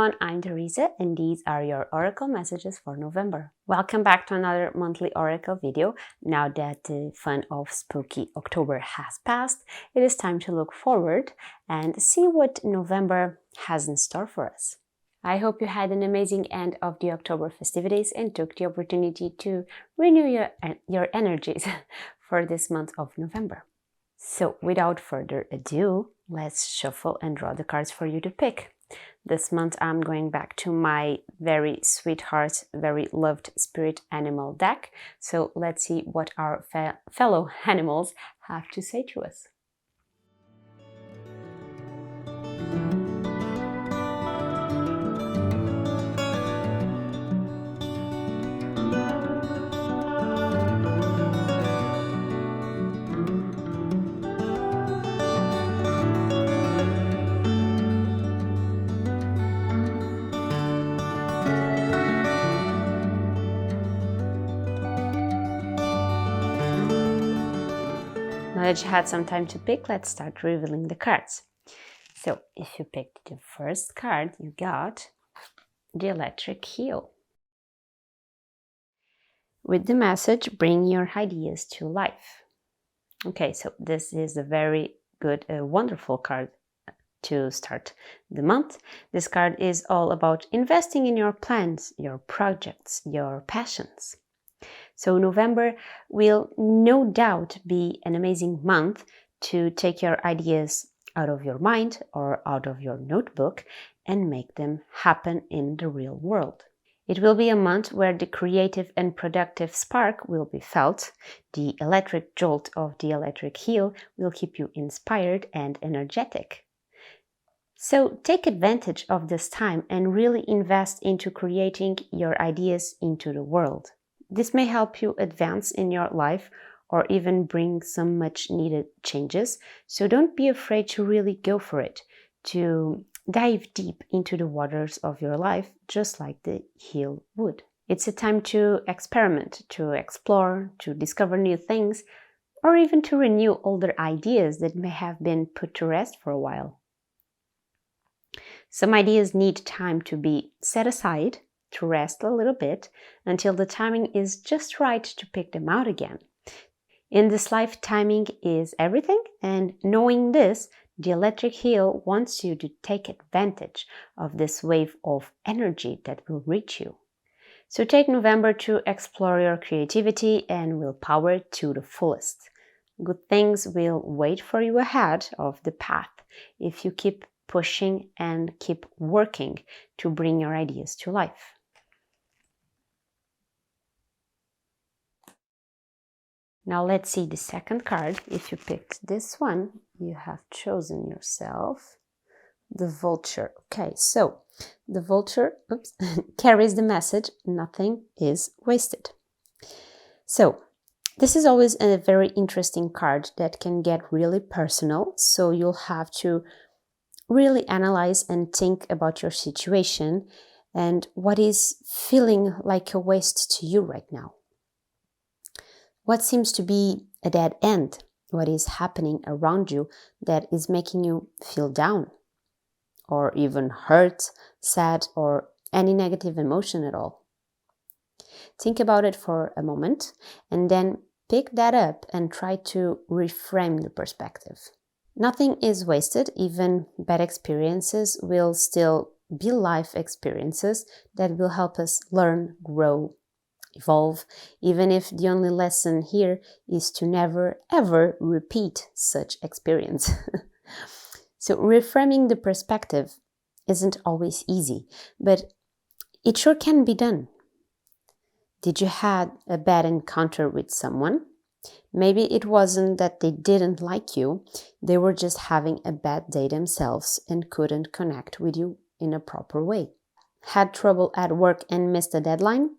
everyone, I'm Teresa and these are your Oracle messages for November. Welcome back to another monthly Oracle video. Now that the fun of spooky October has passed, it is time to look forward and see what November has in store for us. I hope you had an amazing end of the October festivities and took the opportunity to renew your energies for this month of November. So without further ado, let's shuffle and draw the cards for you to pick. This month I'm going back to my very sweetheart, very loved spirit animal deck. So let's see what our fellow animals have to say to us. Now that you had some time to pick, let's start revealing the cards. So if you picked the first card, you got the electric heel. With the message, bring your ideas to life. Okay, so this is a very good, wonderful card to start the month. This card is all about investing in your plans, your projects, your passions. So November will no doubt be an amazing month to take your ideas out of your mind or out of your notebook and make them happen in the real world. It will be a month where the creative and productive spark will be felt. The electric jolt of the electric heel will keep you inspired and energetic. So take advantage of this time and really invest into creating your ideas into the world. This may help you advance in your life or even bring some much needed changes. So don't be afraid to really go for it, to dive deep into the waters of your life, just like the heel would. It's a time to experiment, to explore, to discover new things, or even to renew older ideas that may have been put to rest for a while. Some ideas need time to be set aside, to rest a little bit until the timing is just right to pick them out again. In this life, timing is everything, and knowing this, the electric heel wants you to take advantage of this wave of energy that will reach you. So take November to explore your creativity and willpower to the fullest. Good things will wait for you ahead of the path if you keep pushing and keep working to bring your ideas to life. Now let's see the second card. If you picked this one, you have chosen yourself the vulture. Okay, so the vulture carries the message, nothing is wasted. So this is always a very interesting card that can get really personal. So you'll have to really analyze and think about your situation and what is feeling like a waste to you right now. What seems to be a dead end? What is happening around you that is making you feel down or even hurt, sad, or any negative emotion at all? Think about it for a moment and then pick that up and try to reframe the perspective. Nothing is wasted. Even bad experiences will still be life experiences that will help us learn, grow, evolve, even if the only lesson here is to never ever repeat such experience. So reframing the perspective isn't always easy, but it sure can be done. Did you have a bad encounter with someone? Maybe it wasn't that they didn't like you, they were just having a bad day themselves and couldn't connect with you in a proper way. Had trouble at work and missed a deadline?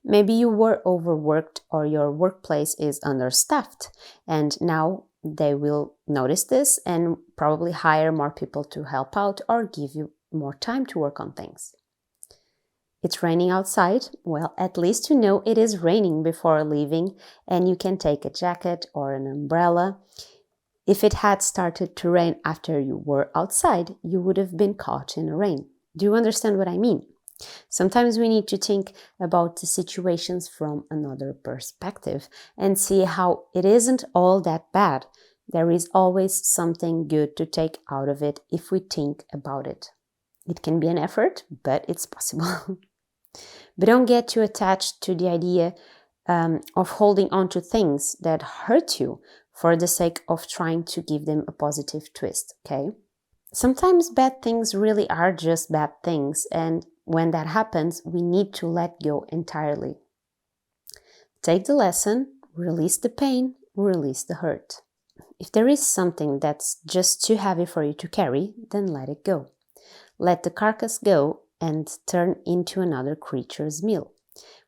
Maybe you were overworked or your workplace is understaffed, and now they will notice this and probably hire more people to help out or give you more time to work on things. It's raining outside. Well, at least you know it is raining before leaving and you can take a jacket or an umbrella. If it had started to rain after you were outside, you would have been caught in the rain. Do you understand what I mean? Sometimes we need to think about the situations from another perspective and see how it isn't all that bad. There is always something good to take out of it if we think about it. It can be an effort, but it's possible. But don't get too attached to the idea of holding on to things that hurt you for the sake of trying to give them a positive twist, okay? Sometimes bad things really are just bad things, and when that happens, we need to let go entirely. Take the lesson, release the pain, release the hurt. If there is something that's just too heavy for you to carry, then let it go. Let the carcass go and turn into another creature's meal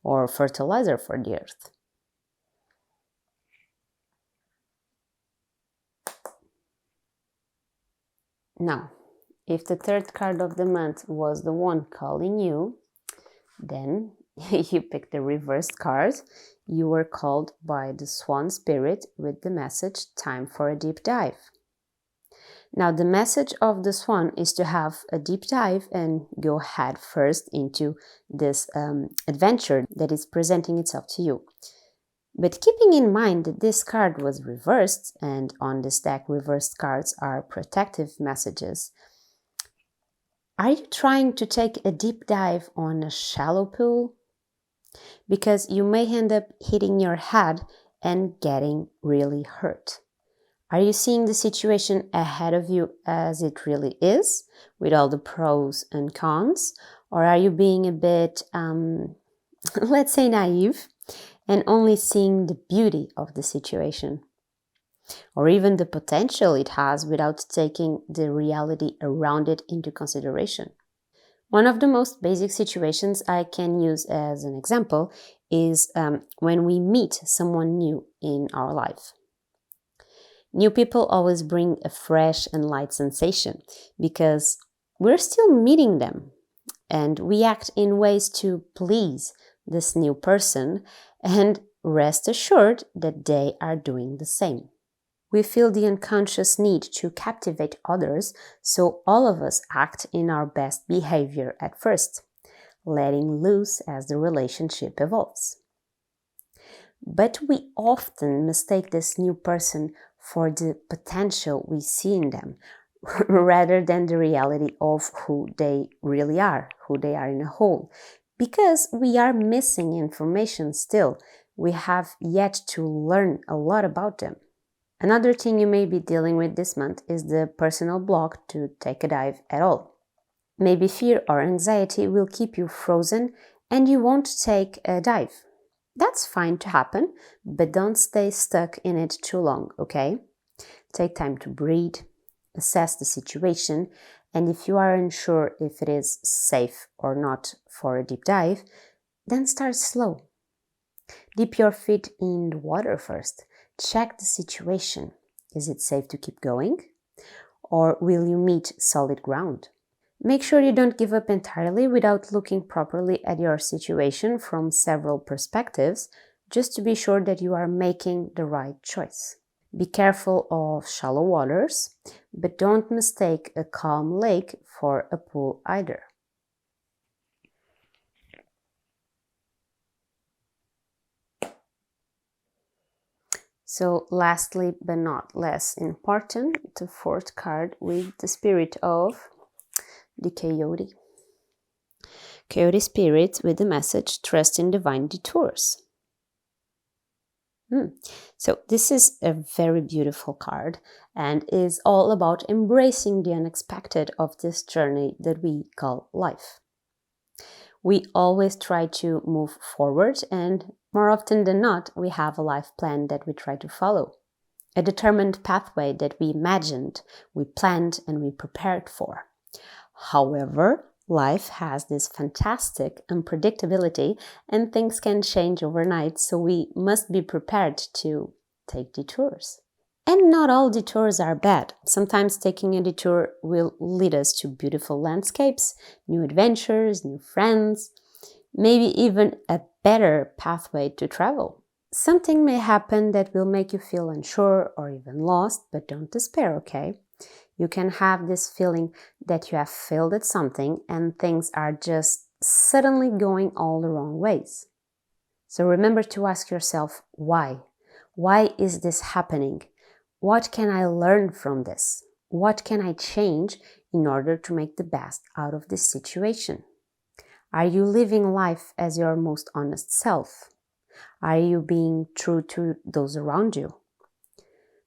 or fertilizer for the earth. Now, if the third card of the month was the one calling you, then you pick the reversed card. You were called by the swan spirit with the message, time for a deep dive. Now, the message of the swan is to have a deep dive and go head first into this adventure that is presenting itself to you. But keeping in mind that this card was reversed, and on this deck reversed cards are protective messages, are you trying to take a deep dive on a shallow pool? Because you may end up hitting your head and getting really hurt. Are you seeing the situation ahead of you as it really is, with all the pros and cons? Or are you being a bit, let's say, naive and only seeing the beauty of the situation? Or even the potential it has without taking the reality around it into consideration? One of the most basic situations I can use as an example is when we meet someone new in our life. New people always bring a fresh and light sensation because we're still meeting them and we act in ways to please this new person, and rest assured that they are doing the same. We feel the unconscious need to captivate others, so all of us act in our best behavior at first, letting loose as the relationship evolves. But we often mistake this new person for the potential we see in them, rather than the reality of who they really are, who they are in a whole. Because we are missing information still, we have yet to learn a lot about them. Another thing you may be dealing with this month is the personal block to take a dive at all. Maybe fear or anxiety will keep you frozen and you won't take a dive. That's fine to happen, but don't stay stuck in it too long, okay? Take time to breathe, assess the situation, and if you are unsure if it is safe or not for a deep dive, then start slow. Dip your feet in the water first. Check the situation. Is it safe to keep going? Or will you meet solid ground? Make sure you don't give up entirely without looking properly at your situation from several perspectives, just to be sure that you are making the right choice. Be careful of shallow waters, but don't mistake a calm lake for a pool either. So lastly but not less important, the fourth card with the spirit of the coyote. Coyote spirit with the message, trust in divine detours. So this is a very beautiful card and is all about embracing the unexpected of this journey that we call life. We always try to move forward, and more often than not, we have a life plan that we try to follow. A determined pathway that we imagined, we planned, and we prepared for. However, life has this fantastic unpredictability and things can change overnight, so we must be prepared to take detours. And not all detours are bad. Sometimes taking a detour will lead us to beautiful landscapes, new adventures, new friends, maybe even a better pathway to travel. Something may happen that will make you feel unsure or even lost, but don't despair, okay? You can have this feeling that you have failed at something and things are just suddenly going all the wrong ways. So remember to ask yourself, why? Why is this happening? What can I learn from this? What can I change in order to make the best out of this situation? Are you living life as your most honest self? Are you being true to those around you?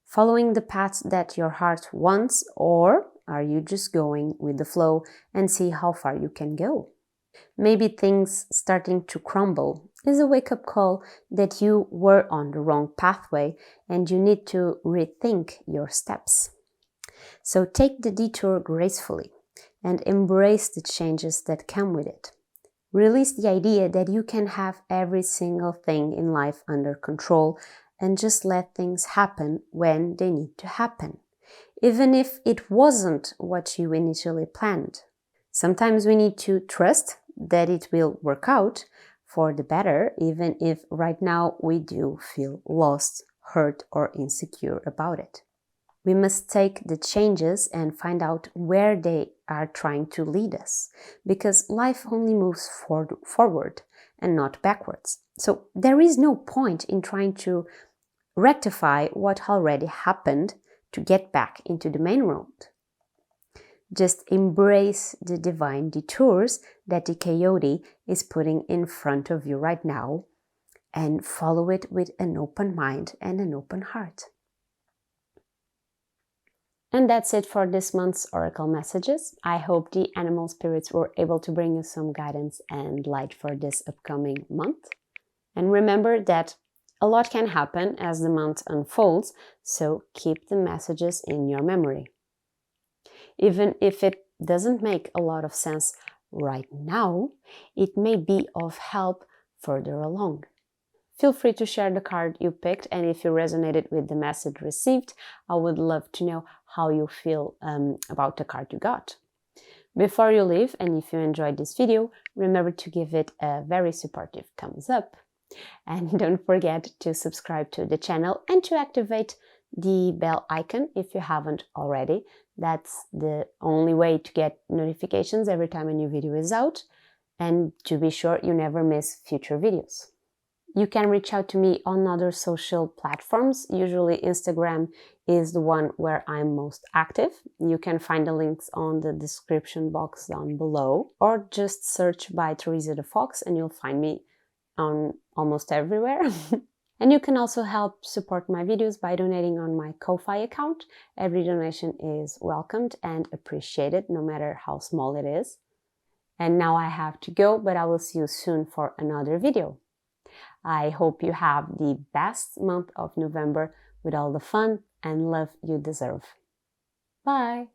Following the path that your heart wants, or are you just going with the flow and see how far you can go? Maybe things starting to crumble is a wake-up call that you were on the wrong pathway and you need to rethink your steps. So take the detour gracefully and embrace the changes that come with it. Release the idea that you can have every single thing in life under control and just let things happen when they need to happen, even if it wasn't what you initially planned. Sometimes we need to trust that it will work out for the better, even if right now we do feel lost, hurt, or insecure about it. We must take the changes and find out where they are trying to lead us, because life only moves forward and not backwards. So there is no point in trying to rectify what already happened to get back into the main road. Just embrace the divine detours that the coyote is putting in front of you right now and follow it with an open mind and an open heart. And that's it for this month's Oracle messages. I hope the animal spirits were able to bring you some guidance and light for this upcoming month. And remember that a lot can happen as the month unfolds, so keep the messages in your memory. Even if it doesn't make a lot of sense right now, it may be of help further along. Feel free to share the card you picked, and if you resonated with the message received, I would love to know how you feel about the card you got. Before you leave, and if you enjoyed this video, remember to give it a very supportive thumbs up. And don't forget to subscribe to the channel and to activate the bell icon if you haven't already. That's the only way to get notifications every time a new video is out, and to be sure you never miss future videos. You can reach out to me on other social platforms. Usually Instagram is the one where I'm most active. You can find the links on the description box down below, or just search by Teresa the Fox and you'll find me on almost everywhere. And you can also help support my videos by donating on my Ko-Fi account. Every donation is welcomed and appreciated, no matter how small it is. And now I have to go, but I will see you soon for another video. I hope you have the best month of November with all the fun and love you deserve. Bye!